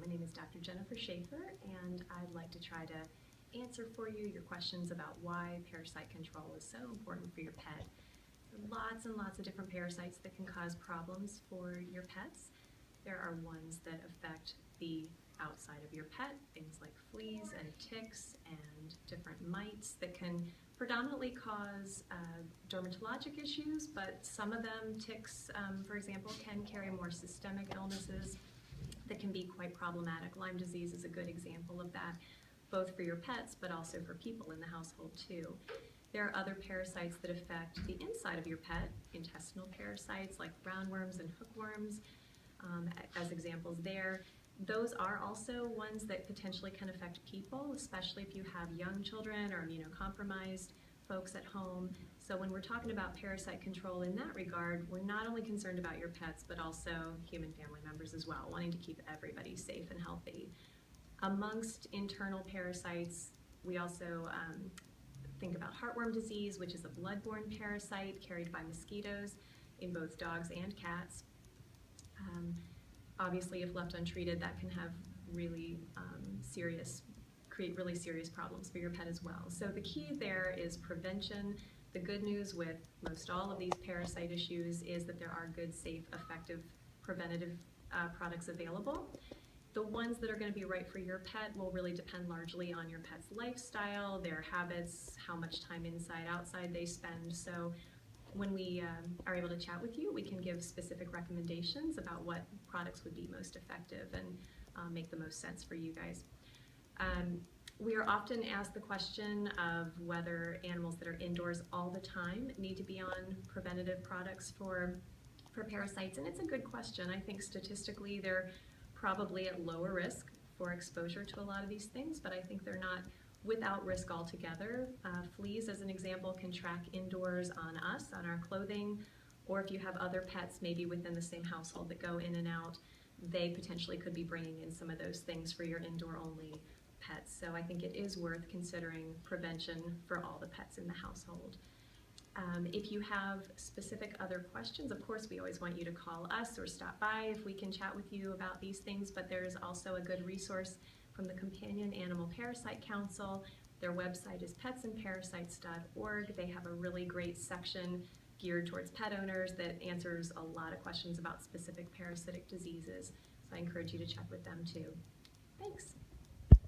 My name is Dr. Jennifer Schaeffer, and I'd like to try to answer for you your questions about why parasite control is so important for your pet. There are lots and lots of different parasites that can cause problems for your pets. There are ones that affect the outside of your pet, things like fleas and ticks and different mites that can predominantly cause dermatologic issues, but some of them, ticks for example, can carry more systemic illnesses that can be quite problematic. Lyme disease is a good example of that, both for your pets but also for people in the household too. There are other parasites that affect the inside of your pet, intestinal parasites like roundworms and hookworms as examples there. Those are also ones that potentially can affect people, especially if you have young children or immunocompromised folks at home. So when we're talking about parasite control in that regard, we're not only concerned about your pets, but also human family members as well, wanting to keep everybody safe and healthy. Amongst internal parasites, we also think about heartworm disease, which is a bloodborne parasite carried by mosquitoes in both dogs and cats. Obviously, if left untreated, that can have create really serious problems for your pet as well. So the key there is prevention. The good news with most all of these parasite issues is that there are good, safe, effective preventative products available. The ones that are going to be right for your pet will really depend largely on your pet's lifestyle, their habits, how much time inside, outside they spend. So when we are able to chat with you, we can give specific recommendations about what products would be most effective and make the most sense for you guys. We are often asked the question of whether animals that are indoors all the time need to be on preventative products for parasites, and it's a good question. I think statistically they're probably at lower risk for exposure to a lot of these things, but I think they're not without risk altogether. Fleas, as an example, can track indoors on us, on our clothing, or if you have other pets maybe within the same household that go in and out, they potentially could be bringing in some of those things for your indoor-only pets. So I think it is worth considering prevention for all the pets in the household. If you have specific other questions, of course, we always want you to call us or stop by if we can chat with you about these things, but there's also a good resource from the Companion Animal Parasite Council. Their website is petsandparasites.org. They have a really great section geared towards pet owners that answers a lot of questions about specific parasitic diseases. So I encourage you to check with them too. Thanks.